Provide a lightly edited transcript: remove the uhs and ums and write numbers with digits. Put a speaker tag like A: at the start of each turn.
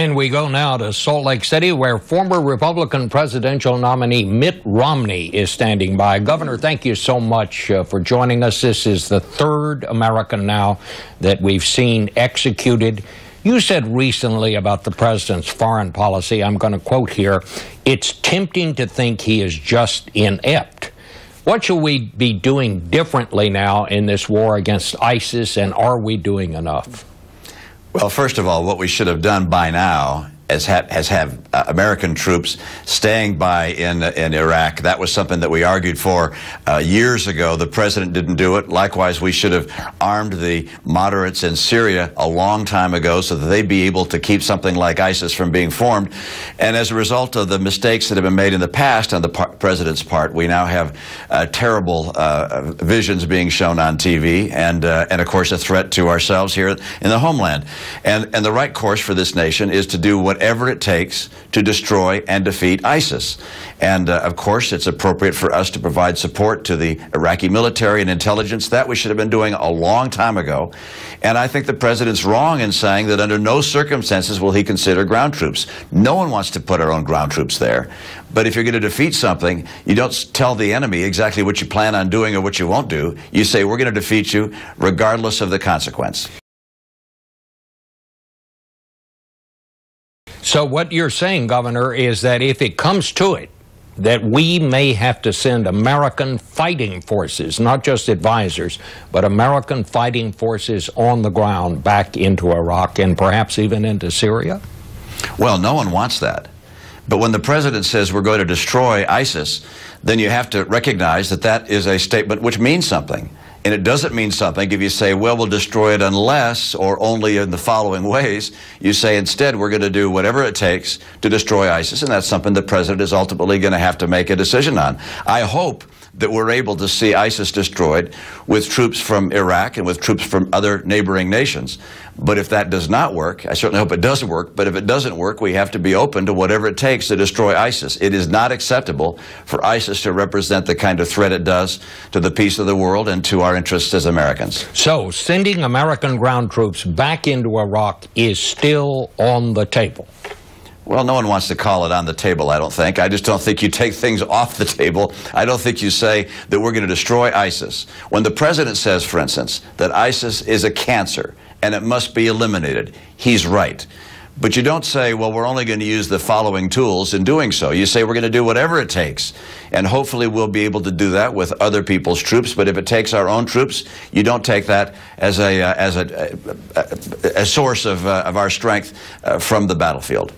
A: And we go now to Salt Lake City, where former Republican presidential nominee Mitt Romney is standing by. Governor, thank you so much for joining us. This is the third American now that we've seen executed. You said recently about the president's foreign policy, I'm going to quote here, "It's tempting to think he is just inept." What should we be doing differently now in this war against ISIS, and are we doing enough?
B: Well, first of all, what we should have done by now is have American troops staying by in Iraq. That was something that we argued for years ago. The president didn't do it. Likewise, we should have armed the moderates in Syria a long time ago so that they'd be able to keep something like ISIS from being formed. And as a result of the mistakes that have been made in the past on the president's part, we now have terrible visions being shown on TV and of course, a threat to ourselves here in the homeland. And the right course for this nation is to do whatever it takes to destroy and defeat ISIS. And of course, it's appropriate for us to provide support to the Iraqi military and intelligence. That we should have been doing a long time ago. And I think the president's wrong in saying that under no circumstances will he consider ground troops. No one wants to put our own ground troops there. But if you're going to defeat something, you don't tell the enemy exactly what you plan on doing or what you won't do. You say, we're going to defeat you regardless of the consequence.
A: So what you're saying, Governor, is that if it comes to it, that we may have to send American fighting forces, not just advisors, but American fighting forces on the ground back into Iraq and perhaps even into Syria?
B: Well, no one wants that. But when the president says we're going to destroy ISIS, then you have to recognize that that is a statement which means something. And it doesn't mean something if you say, well, we'll destroy it unless or only in the following ways. You say instead we're going to do whatever it takes to destroy ISIS, and that's something the president is ultimately going to have to make a decision on. I hope that we're able to see ISIS destroyed with troops from Iraq and with troops from other neighboring nations. But if that does not work, I certainly hope it does work, but if it doesn't work, we have to be open to whatever it takes to destroy ISIS. It is not acceptable for ISIS to represent the kind of threat it does to the peace of the world and to our interests as Americans.
A: So sending American ground troops back into Iraq is still on the table?
B: Well, no one wants to call it on the table, I don't think. I just don't think you take things off the table. I don't think you say that we're going to destroy ISIS. When the president says, for instance, that ISIS is a cancer and it must be eliminated, he's right. But you don't say, well, we're only going to use the following tools in doing so. You say we're going to do whatever it takes. And hopefully we'll be able to do that with other people's troops. But if it takes our own troops, you don't take that as a source of our strength from the battlefield.